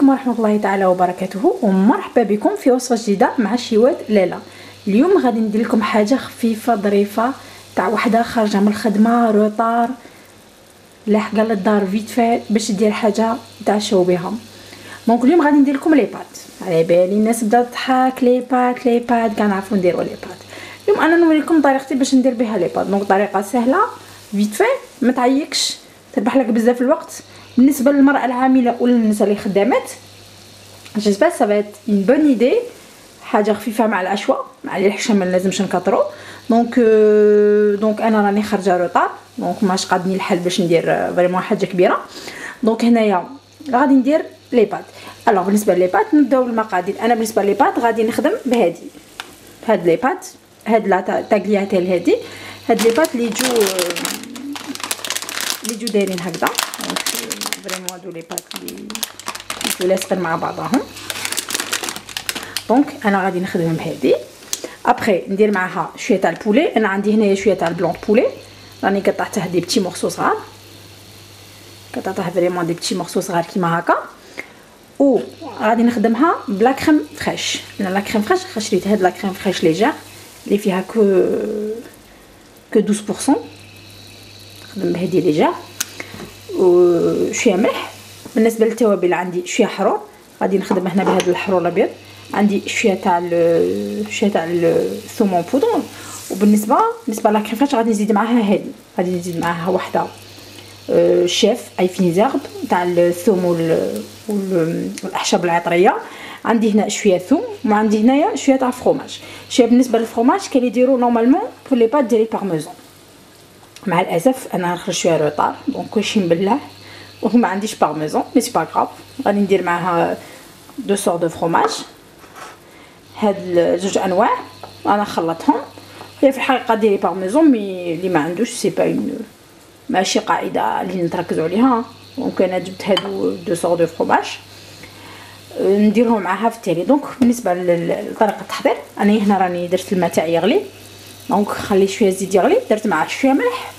عليكم ورحمة الله تعالى وبركاته، ومرحبا بكم في وصفة جديدة مع شيوات لالا. اليوم غادي ندير لكم حاجة خفيفة ظريفة تاع وحدة خارجة من الخدمة روطار لاحقة للدار فيت في باش دير حاجة تعشاو بها. دونك اليوم غادي ندير لكم لي بات. على بالي الناس بدات تضحك لي بات كاع نعرفوا نديروا لي بات. اليوم انا نوريكم طريقتي باش ندير بها لي بات. دونك طريقة سهلة فيت في ما تعيقش تربح لك بزاف الوقت. بالنسبه للمراه العامله ولا النساء اللي خدامات جيسبر سا فات اون بون ايدي، حاجه خفيفه مع العشوه مع الحشا ما لازمش نكثروا. دونك انا راني خارجه روطار، دونك ماش قادني الحل باش ندير فريمون حاجه كبيره. دونك هنايا غادي ندير لي بات. الوغ بالنسبه لي بات نبداو بالمقادير. انا بالنسبه لي بات غادي نخدم بهادي هاد لي بات، هاد لا تاغلياتيل هادي، هاد لي بات اللي يجو دايرين هكذا. فريمون هادو لي بات اللي لاصقين مع بعضهم. دونك انا غادي نخدم بهادي. ابري ندير معاها شويه تاع البولي. انا عندي هنايا شويه تاع البلون بولي راني قطعته دي بتي مورسو صغار، قطعته فريمون دي بتي مورسو صغار كيما هكا. و غادي نخدمها بلا كريم فريش. انا لا كريم فريش شريت هاد لا كريم فريش ليجير اللي فيها كو 12%. نخدم بهادي ليجير وشويه ملح. بالنسبه للتوابل عندي شويه حرور، غادي نخدم هنا بهذا الحرور الابيض. عندي شويه تاع الثوم بودر. وبالنسبه لا كريم فريش غادي نزيد معاها هذه، غادي نزيد معاها وحده شيف اي فينيزيرب تاع الثوم والاعشاب العطريه. عندي هنا شويه ثوم وعندي هنايا شويه تاع الفرomage. شويه بالنسبه للفرomage كاين اللي يديروا نورمالمون بور لي بات ديال بارميزون. مع الاسف انا نخرج شويه روطار دونك كلشي نبلع وما عنديش بارميزون، مي سي با غراف. غادي ندير معاها دو سور دو فروماج. هاد جوج انواع انا خلطهم. هي في الحقيقه ديري بارميزون، مي اللي ما عندوش سي با ماشي قاعده اللي نتركزوا عليها. دونك انا جبت هادو دو سور دو فروماج نديرهم معاها في التالي. دونك بالنسبه لطريقه التحضير، انا هنا راني درت الماء تاعي يغلي. دونك خلي شويه زيت يغلي، درت معاه شويه ملح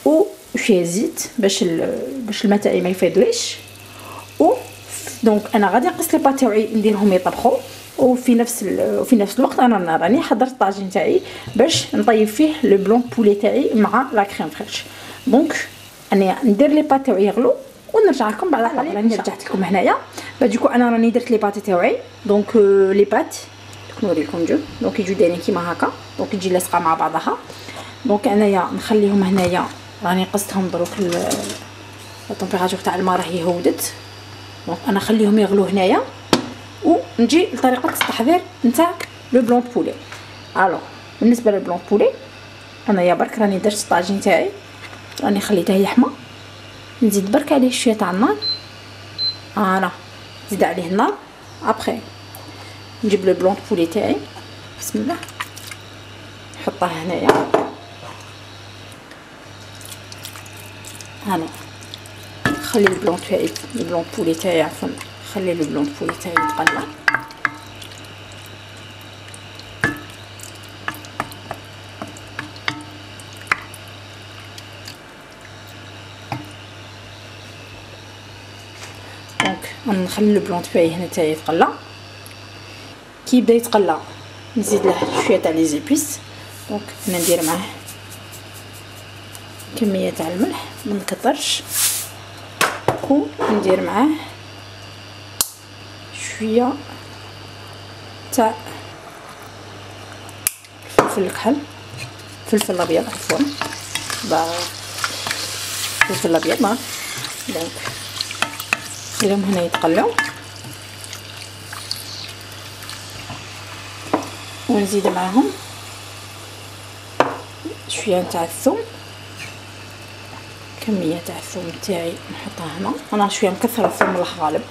وشويه زيت باش الماء تاعي ما يفيضليش. دونك انا غادي نقص لي بات تاعي نديرهم يطبخوا، وفي نفس الوقت انا راني حضرت الطاجين تاعي باش نطيب فيه لو بلون بولي تاعي مع لا كريم فريش. دونك انا ندير لي بات تاعي يغلو ونرجع لكم بعد قليل. راني رجعت لكم هنايا باجيكم انا راني درت لي بات تاعي. دونك لي بات نوريكم جو. دونك يجوا دايرين كيما هكا، دونك تجي لاصقه مع بعضها. دونك انايا نخليهم هنايا راني قصتهم دروك التمبيراتور تاع الماء راهي هودت. دونك انا نخليهم يغلو هنايا ونجي لطريقه التحضير نتاع لو بلون بولي. الو بالنسبه للبلون بولي انايا برك راني درت الطاجين تاعي، راني خليته يحمى. نزيد برك عليه شويه تاع النار. انا نزيد عليه النار. ابري نجيب لو بلون بولي تاعي، بسم الله نحطه هنايا. انا خلي البلون بولي تاعي عفوا، خلي البلون بولي تاعي يتقلى. دونك نخلي البلون تاعي هنا تاعي يتقلى. كي يبدا يتقلى نزيد له شويه تاع لي زيبيس. دونك انا ندير معاه كميه تاع الملح ما نكثرش، وندير معاه شويه تاع فلفل الكحل، فلفل الابيض عفوا، فلفل الابيض ما. دونك خليهم هنا يتقلوا ونزيد معاهم شويه تاع الثوم. كميه تاع الثوم تاعي نحطها هنا. انا شويه مكثره الثوم الغالب.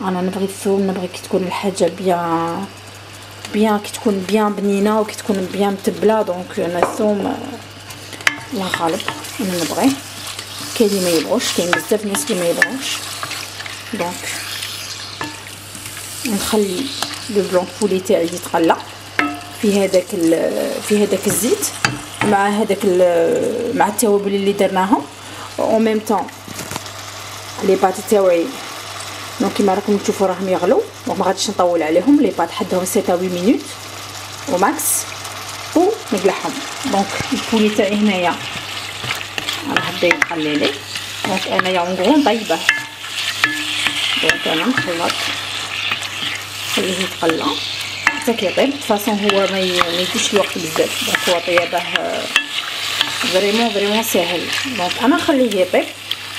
انا نبغي الثوم، نبغي كي تكون الحاجه بيان كي تكون بيان بنينه وكي تكون بيان متبله. دونك انا الثوم الغالب انا نبغيه. كاين اللي ما يبغوش، كاين بزاف ناس اللي ما يبغوش. دونك نخلي لو بلون بولي تاعي يتقلى في هذاك الزيت مع مع التوابل اللي درناهم. او ميم طون لي بات تاوعي دونك كيما راكم تشوفوا راهم يغلو، دونك ما غاديش نطول عليهم. لي بات حدهم 7 8 مينوت وماكس ونقلعهم. دونك البولي تاعي هنايا راه بدا يقلي لي، دونك انايا اون نطيبه. دونك انا نخلط خليه يتقلى حتى كيطيب. فاصون هو ما يديش الوقت بزاف، دونك هو طيابه فريمون ساهل. دونك انا نخليه يطيب،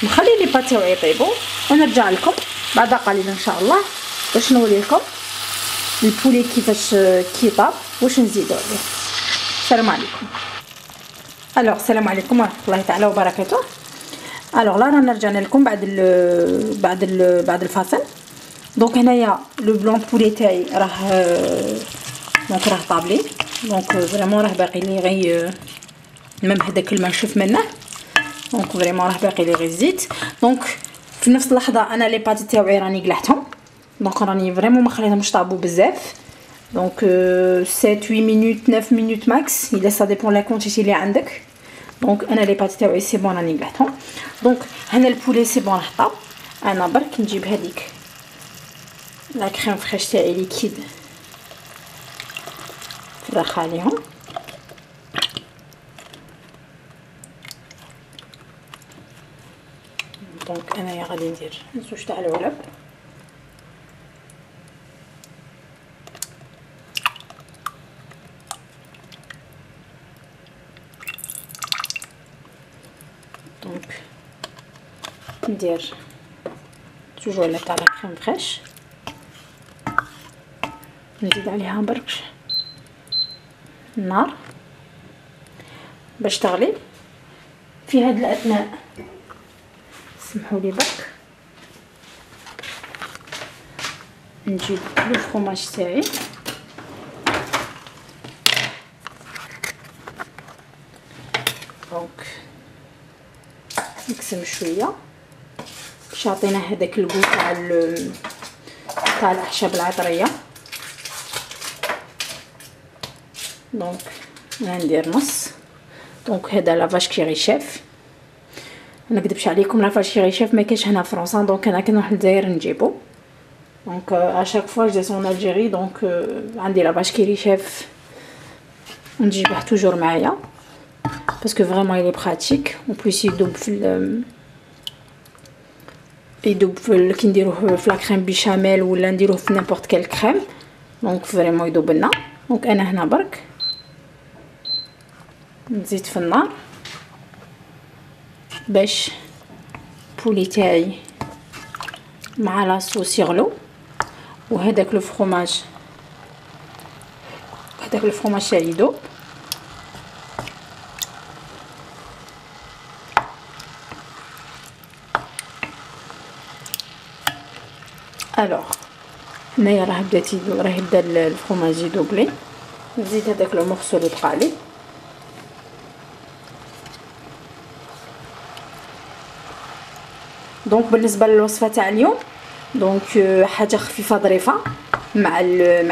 نخلي لي بات تاعي يطيبوا ونرجع لكم بعد قليل ان شاء الله باش نوري لكم البولي كيفاش كيطاب واش نزيدو عليه. السلام عليكم. السلام عليكم ورحمه الله تعالى وبركاته. لا رانا رجعنا لكم بعد الفاصل. دونك هنايا لو بلون بولي تاعي راه دونك راه طابلي، دونك فريمون راه باقي لي غير ميم هذاك الماء نشوف منه، دونك فريمون راه باقي لي غير الزيت. دونك في نفس اللحظه انا لي باتي تاعي راني قلعتهم، دونك راني فريمون ما خليتهمش طابو بزاف. دونك 7 8 مينوت 9 مينوت ماكس، الا سا ديبون لا كونتيتي اللي عندك. دونك انا لي باتي تاعي سي بون راني قلعتهم. دونك هنا البولي سي بون راه طاب. انا برك نجيب هذيك لا كريم فريش تاعي ليكيد نفرخ عليهم. دونك انايا غادي ندير زوج تاع العلب. دونك ندير زوج علب تاع لا كريم فريش، نزيد عليها برك النار باش تغلي. في هاد الاثناء سمحوا لي برك نجيب لو فرomاج تاعي. دونك نقسم شويه باش يعطينا هذاك الكو تاع الاعشاب العطريه. دونك ندير نص. دونك هذا لافاج كيري شيف، ما نكذبش عليكم لافاج كيري شيف ما كاينش هنا في فرنسا، دونك انا كنروح للجزائر نجيبو. دونك اشاك فوا جو ان الجيري دونك عندي لافاج كيري شيف نجيبه توجور معايا باسكو فريمون لي براتيك. اون بليس يدوب في كي نديروه في لا كريم بيشاميل ولا نديروه في نيمبورط كال كريم، دونك فريمون يدوب لنا. دونك انا هنا برك نزيد في النار باش البولي تاعي مع لاصوص يغلو، وهذاك لو فرomاج تاعي يذوب. هنايا راه بدا الفرomاج يذوب لي. نزيد هذاك لو مورسو اللي بقى لي. دونك بالنسبه للوصفه تاع اليوم، دونك حاجه خفيفه ظريفه مع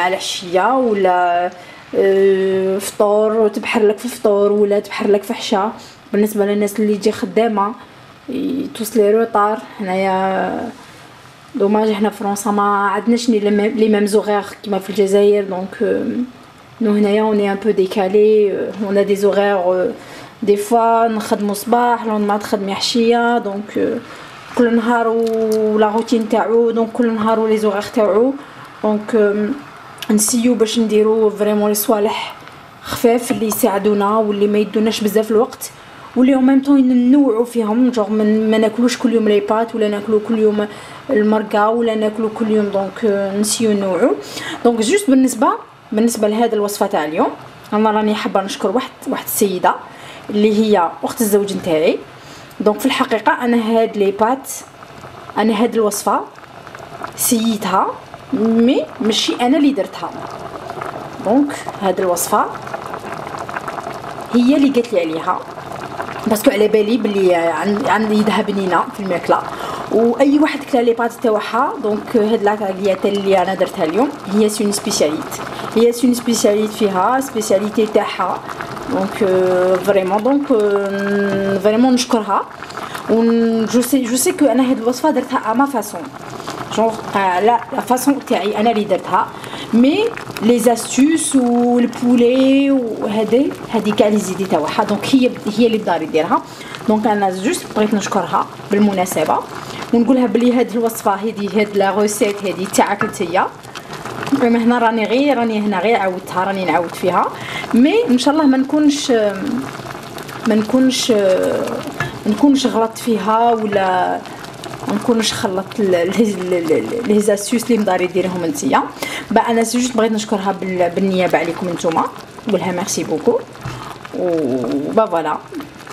العشيه ولا فطور، تبحر لك في الفطور ولا تبحر لك في حشا. بالنسبه للناس اللي تجي خدامه توصلي روطار. هنايا دوماج هنا في فرنسا ما عندناش لي ميم زوغير كيما في الجزائر. دونك نو هنايا اوني ان بو ديكالي، اون دي زوغير دي فوا نخدمو صباح لون ما تخدمي حشيه. دونك كل نهار ولا روتين تاعو، دونك كل نهار ولي زوغير تاعو. دونك نسيو باش نديرو فريمون لي صوالح خفاف اللي يساعدونا واللي ما يدوناش بزاف الوقت، واللي او ميم طون ننوعوا فيهم. جوغ ما ناكلوش كل يوم لي بات ولا ناكلو كل يوم المرقه ولا ناكلو كل يوم. دونك نسيو نوعو. دونك جوست بالنسبه لهذا الوصفه تاع اليوم انا راني حابه نشكر واحد السيده اللي هي اخت الزوج نتاعي. دونك في الحقيقه انا هاد لي بات، انا هاد الوصفه سيتها مي ماشي انا اللي درتها. دونك هاد الوصفه هي اللي قالت لي عليها باسكو على بالي بلي عندي يدها بنينه في الماكله، واي واحد كلا لي بات تاعها. دونك هاد لاطاغيات اللي انا درتها اليوم هي سوني سبيسياليت فيها سبيسياليتي تاعها. دونك فريمون نشكرها. و جو سي كو انا هاد الوصفه درتها ا ما فاصون. جونغ لا فاصون تاعي انا اللي درتها. مي لي زاستوس والبولي هذه كاع لي زيدي تاعها دونك هي اللي داري ديرها. دونك انا جوست بغيت نشكرها بالمناسبه ونقولها بلي هذه الوصفه هذه لا روسيت هذه تاعك نتيا. هنا راني هنا غير عاودتها راني نعاود فيها مي ان شاء الله ما نكونش غلطت فيها ولا ما نكونش خلطت لي زاسيوس اللي مداري ديرهم نتيا. انا جوست بغيت نشكرها بالنيابه عليكم نتوما نقولها ميرسي بوكو و فوالا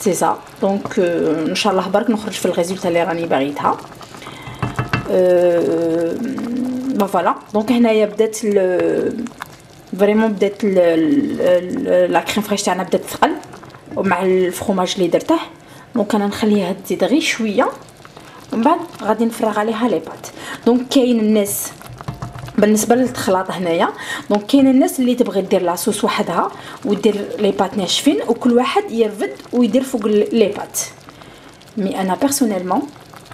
سي سا. دونك ان شاء الله برك نخرج في الريزولتا اللي راني باغيتها. فوالا دونك هنايا بدات فريمون بدات لا كريم فريش تاعنا بدات تثقل ومع الفرomاج اللي درته. دونك انا نخليها تزيد غير شويه ومن بعد غادي نفرغ عليها لي بات. دونك كاين الناس بالنسبه للخلاط هنايا دونك كاين الناس اللي تبغي دير لاصوص وحدها ودير لي بات ناشفين وكل واحد يرفد ويدير فوق لي بات. مي انا بيرسونيلمون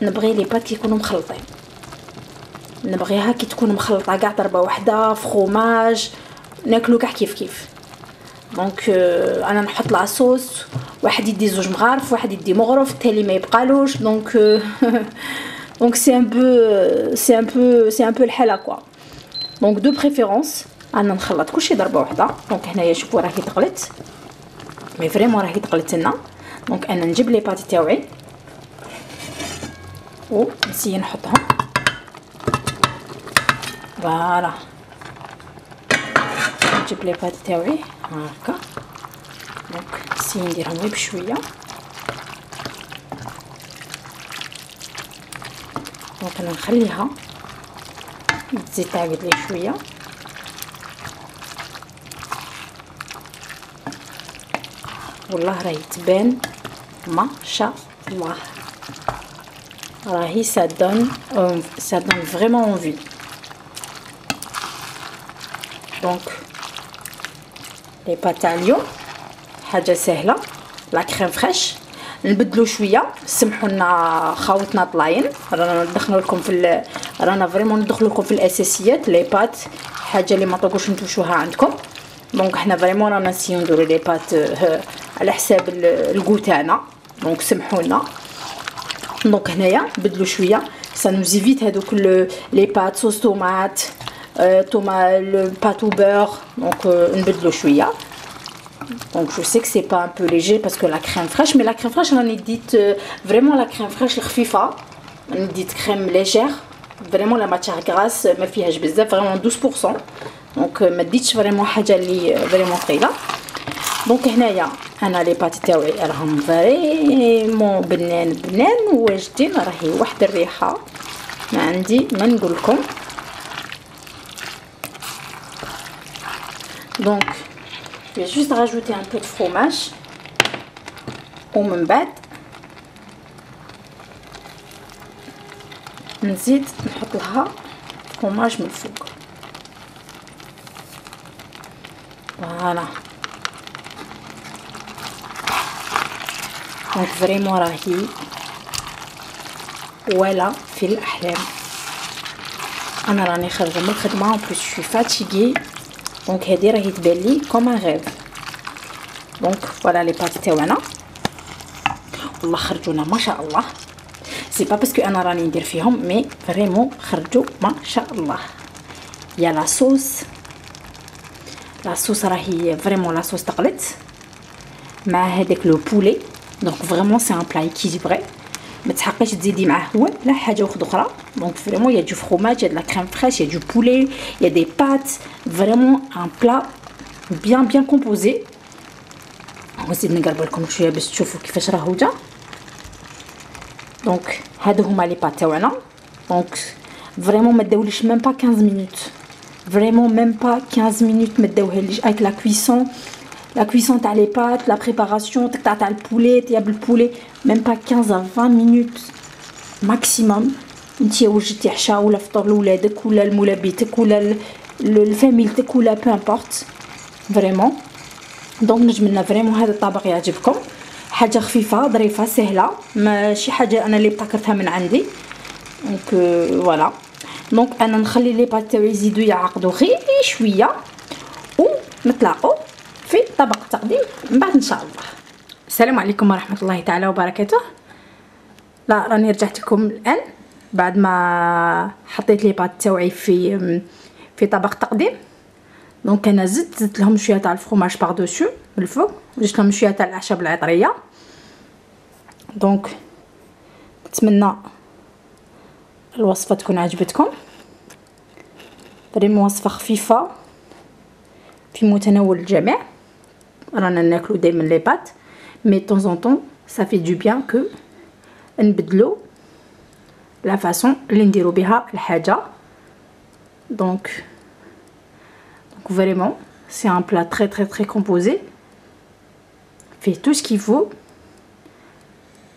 نبغي لي بات يكونوا مخلطين، نبغيها كي تكون مخلطه كاع ضربه واحده فرomاج ناكلو كاع كيف. دونك انا نحط لاصوص واحد يدي زوج مغارف واحد يدي مغرف التالي ما يبقالوش. دونك دونك سي ان بو الحاله كوا. دونك دو بريفيرونس انا نخلط كلشي ضربه واحده. دونك هنايا شوفوا راهي تقلت مي فريمون راهي تقلت لنا. دونك انا نجيب لي بات تاوعي ونسيي نحطهم فوالا. نجيب لي بات تاوعي هكا دونك نسيي نديرهم غير بشويه. دونك انا نخليها تزيد تعقد لي شويه. والله راهي تبان ما شاء الله راهي ça donne vraiment envie. دونك لي بات تاع اليوم حاجه سهله لا كريم فريش. نبدلو شويه سمحوا لنا خاوتنا طلاين رانا ندخلوا لكم في رانا فريمون ندخلوا لكم في الاساسيات. لي بات حاجه اللي ما طوقوش نتوشوها عندكم. دونك حنا فريمون رانا نسيو نديرو لي بات على حساب الكو تاعنا دونك سمحوا لنا. دونك هنايا بدلو شويه سا نوزيفيت هذوك لي بات صوص طوماط le pâte au beurre. Donc نبدلو شويه. Donc je sais que c'est pas un peu léger parce que la crème fraîche mais la crème fraîche راني ديت vraiment la crème fraîche الخفيفه راني ديت crème légère vraiment la matière grasse ما فيهاش بزاف vraiment 12%. donc ما ديتش vraiment حاجه اللي vraiment ثقيله. دونك هنايا انا لي بات تاوعي راهم فريمون بنان واجدين راهي واحد الريحه ما عندي ما نقول لكم. Donc je vais juste rajouter un peu de fromage ومن بعد نزيد نحط لها fromage من الفوق فوالا. دونك فريمون راهي ولا في الاحلام. انا راني خارجه من الخدمه اون بليس شوي فاتيغي دونك هادي راهي تبان لي كوم ان غيف. دونك فوالا لي بات تاعنا والله خرجونا ما شاء الله. سي با باسكو انا راني ندير فيهم مي فريمون خرجوا ما شاء الله. يا لا صوص راهي فريمون لا صوص تقلت مع هذاك لو بولي. دونك فريمون سي ان بلا اكيليبري ما تحقيش تزيدي معاه ولا حاجه اخرى. دونك فريمون يا دو فرomage يا دو لا كريم فريش يا دو بولي يا دي بات فريمون ان بلا بيان كومبوزي. نزيد نقرب لكم شويه باش تشوفوا كيفاش راهو جا. دونك هادو هما لي بات تاعنا. دونك فريمون ما داوليش ميم با 15 مينوت فريمون ميم با 15 مينوت ما داوهاليش avec la cuisson تاع لي بات لا بريباراسيون تاع البولي طياب البولي ميم با 15 à 20 مينوت ماكسيموم. انتي وجدتي عشاء ولا فطور لولادك ولا لمولابيتك ولا لفاميلتك ولا بو امبورط فريمون. دونك نجمنا فريمون هذا الطبق يعجبكم. حاجه خفيفه ظريفه سهله ماشي حاجه انا اللي ابتكرتها من عندي. دونك فوالا دونك انا نخلي لي بات تاوعي يزيدوا يعقدوا غير شويه ونتلاقوا في طبق التقديم من بعد ان شاء الله. السلام عليكم ورحمه الله تعالى وبركاته. لا راني رجعت لكم الان بعد ما حطيت لي بات تاوعي في طبق تقديم. دونك انا زدت لهم شويه تاع الفرماج باغ دوسو من الفوق، وزدت لهم شويه تاع الاعشاب العطريه. دونك نتمنى الوصفه تكون عجبتكم. فريمون وصفه خفيفه في متناول الجميع. رانا ناكلو دائما لي بات مي طون ان طون ça fait du bien que نبدلو لا فاصون اللي نديرو بها الحاجه. دونك vraiment c'est un plat très composé, fait tout ce qu'il faut.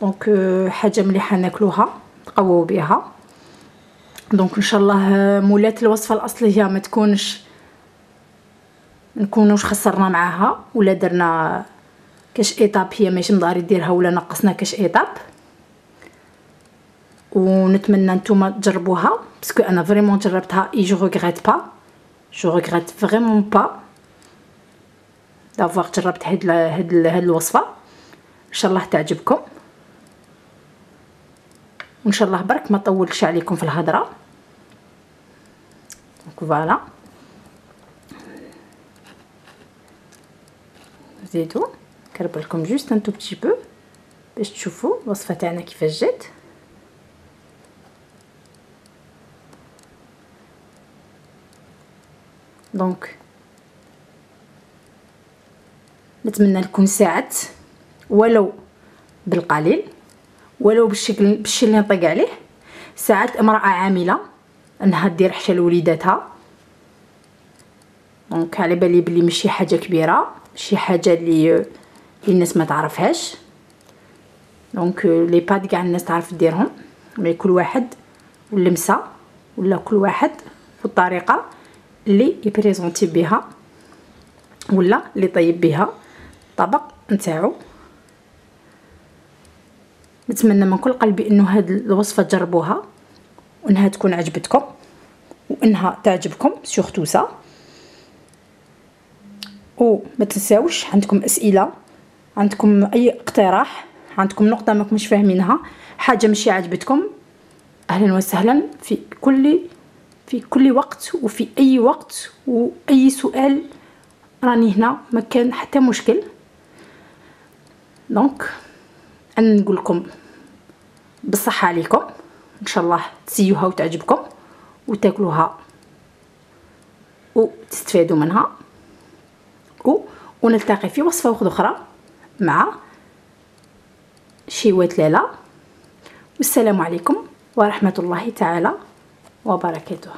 دونك حاجه مليحه ناكلوها نقووا بها. دونك ان شاء الله مولات الوصفه الاصليه ما نكونوش خسرنا معاها ولا درنا كاش ايطاب هي ماشي مضاري ديرها ولا نقصنا كاش ايطاب. ونتمنى نتوما تجربوها باسكو انا فريمون جربتها اي جو ريغريت با je regrette vraiment pas d'avoir جربت هاد الوصفه. ان شاء الله تعجبكم وان شاء الله برك ما طولكش عليكم في الهضره. دونك فوالا زيدوا كرب لكم جوست ان تو بتي بو باش تشوفوا الوصفه تاعنا كيفاش جات. دونك نتمنى لكم ساعات ولو بالقليل ولو بالشي اللي نطيق عليه. ساعات امراه عامله انها دير حشا لوليداتها. دونك على بالي بلي ماشي حاجه كبيره، شي حاجه اللي الناس ما تعرفهاش. دونك لي باد كاع الناس تعرف ديرهم، مي كل واحد واللمسه ولا كل واحد في الطريقه اللي يبريزونتي بها ولا اللي طيب بها الطبق نتاعو. نتمنى من كل قلبي انه هاد الوصفه تجربوها وانها تكون عجبتكم وانها تعجبكم سورتو سا. وما تنساوش عندكم اسئله، عندكم اي اقتراح، عندكم نقطه ماكمش فاهمينها، حاجه ماشي عجبتكم، اهلا وسهلا في كل وقت وفي اي وقت، واي سؤال راني هنا ما كان حتى مشكل. دونك انا نقول لكم بالصحه عليكم، ان شاء الله تسيوها وتعجبكم وتاكلوها وتستفادوا منها، ونلتقي في وصفه اخرى مع شيوات لالا. والسلام عليكم ورحمه الله تعالى وبركاته.